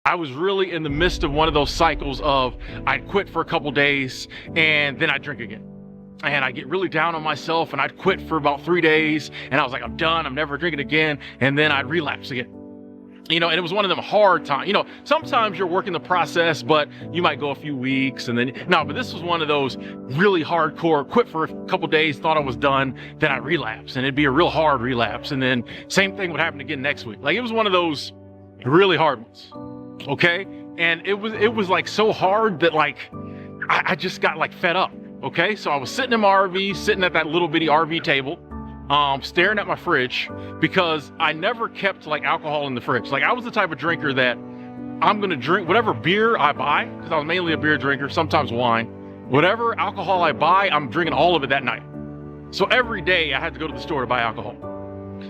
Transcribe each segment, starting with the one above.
I was really in the midst of one of those cycles of I'd quit for a couple days and then I'd drink again. And I'd get really down on myself and I'd quit for about 3 days and I was like, I'm done, I'm never drinking again. And then I'd relapse again. And it was one of them hard times. Sometimes you're working the process, but you might go a few weeks and then, no, but this was one of those really hardcore, quit for a couple days, thought I was done, then I'd relapse and it'd be a real hard relapse. And then same thing would happen again next week. Like it was one of those really hard ones. Okay. And it was like so hard that like, I just got like fed up. Okay. So I was sitting in my RV, sitting at that little bitty RV table, staring at my fridge because I never kept like alcohol in the fridge. Like I was the type of drinker that I'm going to drink whatever beer I buy, because I was mainly a beer drinker, sometimes wine. Whatever alcohol I buy, I'm drinking all of it that night. So every day I had to go to the store to buy alcohol.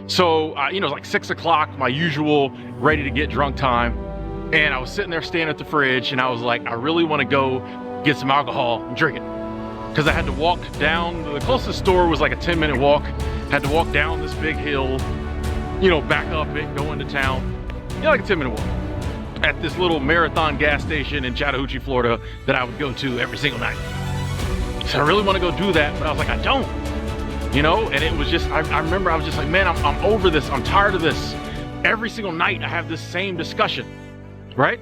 So, it was like 6 o'clock, my usual ready to get drunk time. And I was sitting there standing at the fridge and I was like, I really want to go get some alcohol and drink it. Because I had to walk down, the closest store was like a 10-minute walk. Had to walk down this big hill, back up it, go into town. Like a 10-minute walk. At this little Marathon gas station in Chattahoochee, Florida that I would go to every single night. So I really want to go do that, but I was like, I don't. And it was just, I remember I was just like, man, I'm over this. I'm tired of this. Every single night I have this same discussion, right?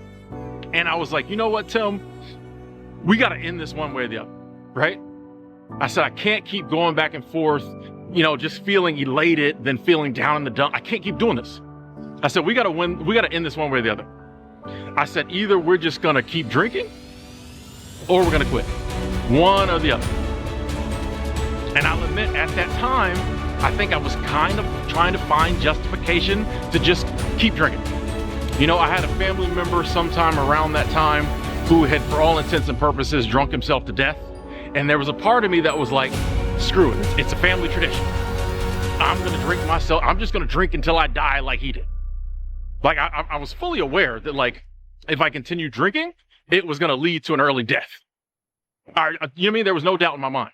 And I was like, you know what, Tim? We got to end this one way or the other, right? I said, I can't keep going back and forth, just feeling elated, then feeling down in the dump. I can't keep doing this. I said, we got to end this one way or the other. I said, either we're just going to keep drinking or we're going to quit. One or the other. And I'll admit, at that time, I think I was kind of trying to find justification to just keep drinking. I had a family member sometime around that time who had, for all intents and purposes, drunk himself to death. And there was a part of me that was like, screw it, it's a family tradition. I'm going to drink myself. I'm just going to drink until I die like he did. Like I was fully aware that like, if I continued drinking, it was going to lead to an early death. You know what I mean? There was no doubt in my mind.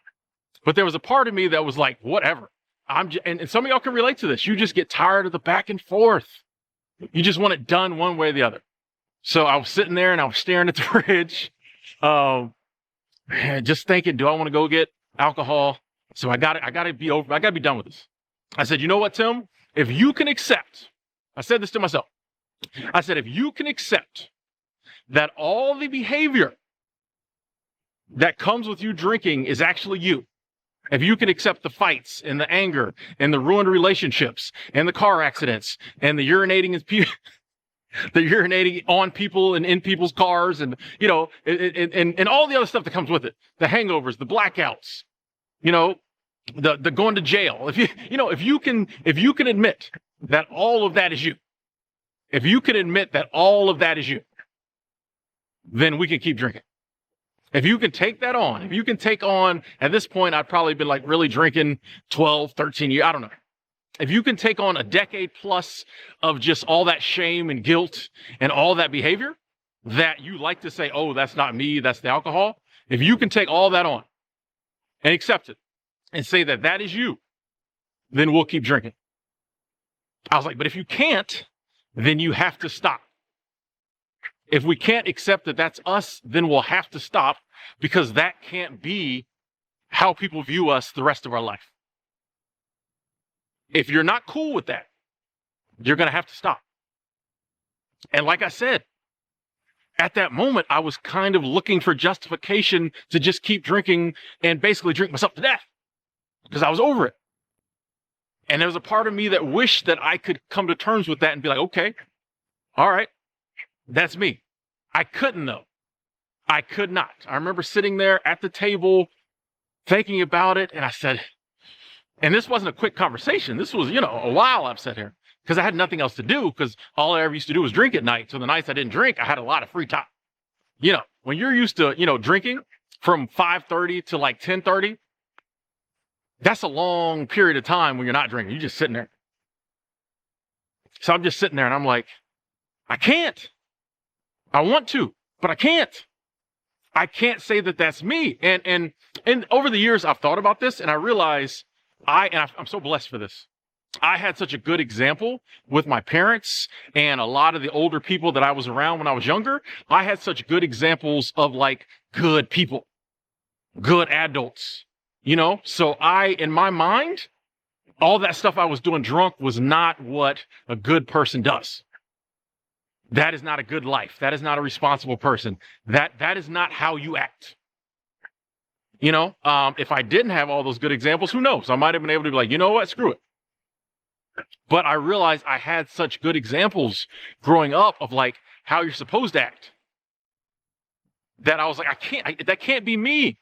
But there was a part of me that was like, whatever. And some of y'all can relate to this. You just get tired of the back and forth. You just want it done one way or the other. So I was sitting there and I was staring at the fridge, just thinking, do I want to go get alcohol? So I got to be done with this. I said, you know what, Tim? If you can accept, I said this to myself. I said, if you can accept that all the behavior that comes with you drinking is actually you, if you can accept the fights and the anger and the ruined relationships and the car accidents and the urinating on people and in people's cars and, and all the other stuff that comes with it, the hangovers, the blackouts, the going to jail. If you can admit that all of that is you, if you can admit that all of that is you, then we can keep drinking. If you can take that on, if you can take on, at this point, I'd probably been like really drinking 12, 13 years, I don't know. If you can take on a decade plus of just all that shame and guilt and all that behavior that you like to say, oh, that's not me, that's the alcohol. If you can take all that on and accept it and say that that is you, then we'll keep drinking. I was like, but if you can't, then you have to stop. If we can't accept that that's us, then we'll have to stop, because that can't be how people view us the rest of our life. If you're not cool with that, you're going to have to stop. And like I said, at that moment, I was kind of looking for justification to just keep drinking and basically drink myself to death because I was over it. And there was a part of me that wished that I could come to terms with that and be like, okay, all right. That's me. I couldn't though. I could not. I remember sitting there at the table thinking about it, and I said, and this wasn't a quick conversation. This was, a while I've sat here because I had nothing else to do, because all I ever used to do was drink at night. So the nights I didn't drink, I had a lot of free time. When you're used to, drinking from 5:30 to like 10:30, that's a long period of time when you're not drinking. You're just sitting there. So I'm just sitting there and I'm like, I can't. I want to, but I can't. I can't say that that's me. And over the years, I've thought about this and I realize I'm so blessed for this. I had such a good example with my parents and a lot of the older people that I was around when I was younger. I had such good examples of like good people, good adults, you know? So in my mind, all that stuff I was doing drunk was not what a good person does. That is not a good life. That is not a responsible person. That is not how you act. You know, if I didn't have all those good examples, who knows? I might have been able to be like, you know what, screw it. But I realized I had such good examples growing up of like how you're supposed to act that I was like, that can't be me.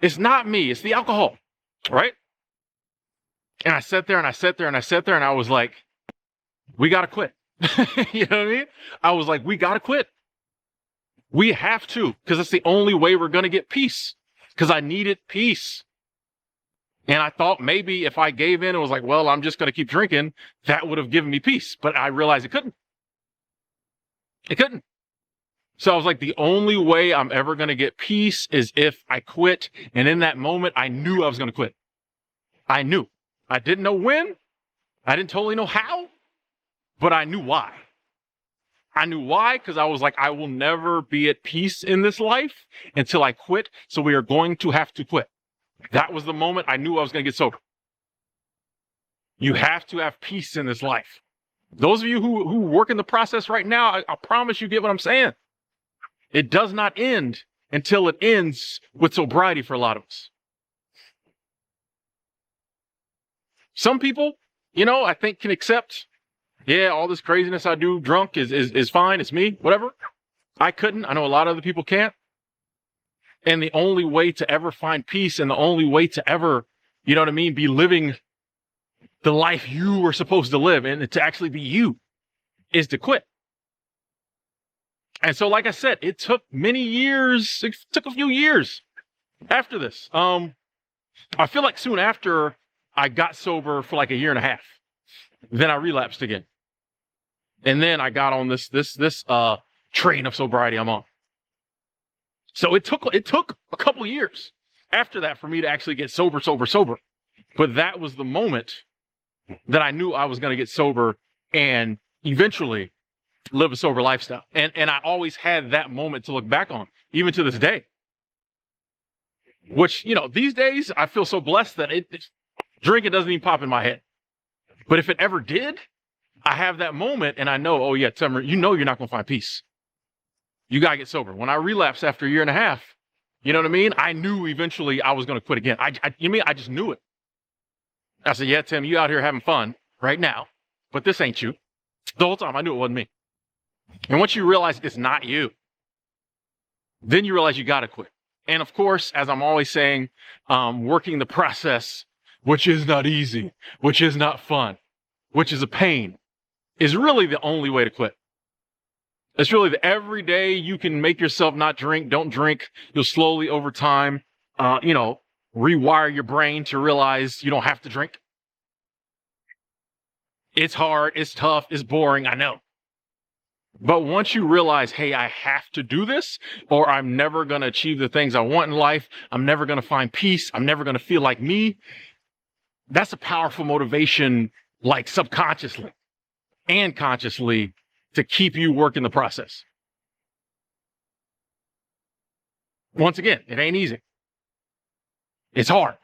It's not me. It's the alcohol, right? And I sat there and I sat there and I sat there and I was like, we got to quit. You know what I mean? I was like, we got to quit. We have to, because it's the only way we're going to get peace, because I needed peace. And I thought maybe if I gave in and was like, well, I'm just going to keep drinking, that would have given me peace. But I realized it couldn't. It couldn't. So I was like, the only way I'm ever going to get peace is if I quit. And in that moment, I knew I was going to quit. I knew. I didn't know when. I didn't totally know how, but I knew why. I knew why, because I was like, I will never be at peace in this life until I quit. So we are going to have to quit. That was the moment I knew I was going to get sober. You have to have peace in this life. Those of you who work in the process right now, I promise you get what I'm saying. It does not end until it ends with sobriety for a lot of us. Some people, you know, I think can accept, yeah, all this craziness I do drunk is fine. It's me, whatever. I couldn't. I know a lot of other people can't. And the only way to ever find peace and the only way to ever, you know what I mean, be living the life you were supposed to live and to actually be you is to quit. And so, like I said, it took many years. It took a few years after this. I feel like soon after I got sober for like a year and a half, then I relapsed again. And then I got on this train of sobriety I'm on. So it took a couple of years after that for me to actually get sober. But that was the moment that I knew I was going to get sober and eventually live a sober lifestyle. And I always had that moment to look back on, even to this day. Which, you know, these days I feel so blessed that drinking doesn't even pop in my head. But if it ever did, I have that moment and I know, oh yeah, Timmer, you know you're not going to find peace. You got to get sober. When I relapsed after a year and a half, you know what I mean? I knew eventually I was going to quit again. I just knew it. I said, yeah, Tim, you out here having fun right now, but this ain't you. The whole time I knew it wasn't me. And once you realize it's not you, then you realize you got to quit. And of course, as I'm always saying, working the process, which is not easy, which is not fun, which is a pain, is really the only way to quit. It's really every day you can make yourself not drink, don't drink. You'll slowly over time, rewire your brain to realize you don't have to drink. It's hard, it's tough, it's boring, I know. But once you realize, hey, I have to do this, or I'm never going to achieve the things I want in life, I'm never going to find peace, I'm never going to feel like me, that's a powerful motivation, like subconsciously and consciously, to keep you working the process. Once again, it ain't easy. It's hard.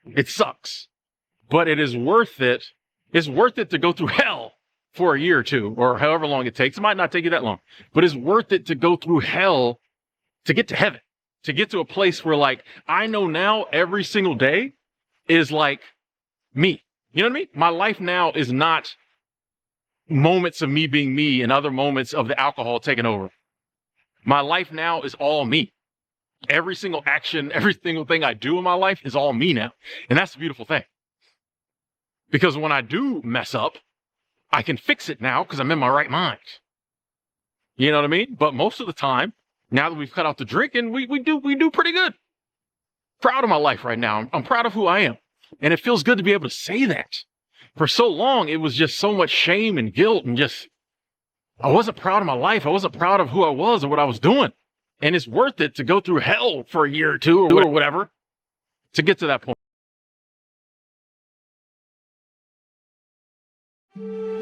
It sucks. But it is worth it. It's worth it to go through hell for a year or two, or however long it takes. It might not take you that long, but it's worth it to go through hell to get to heaven, to get to a place where, like, I know now every single day is like me. You know what I mean? My life now is not moments of me being me and other moments of the alcohol taking over. My life now is all me. Every single action, every single thing I do in my life is all me now. And that's the beautiful thing. Because when I do mess up, I can fix it now because I'm in my right mind. You know what I mean? But most of the time, now that we've cut out the drinking, we do pretty good. Proud of my life right now. I'm proud of who I am. And it feels good to be able to say that. For so long, it was just so much shame and guilt and just, I wasn't proud of my life. I wasn't proud of who I was or what I was doing. And it's worth it to go through hell for a year or two or whatever to get to that point. you.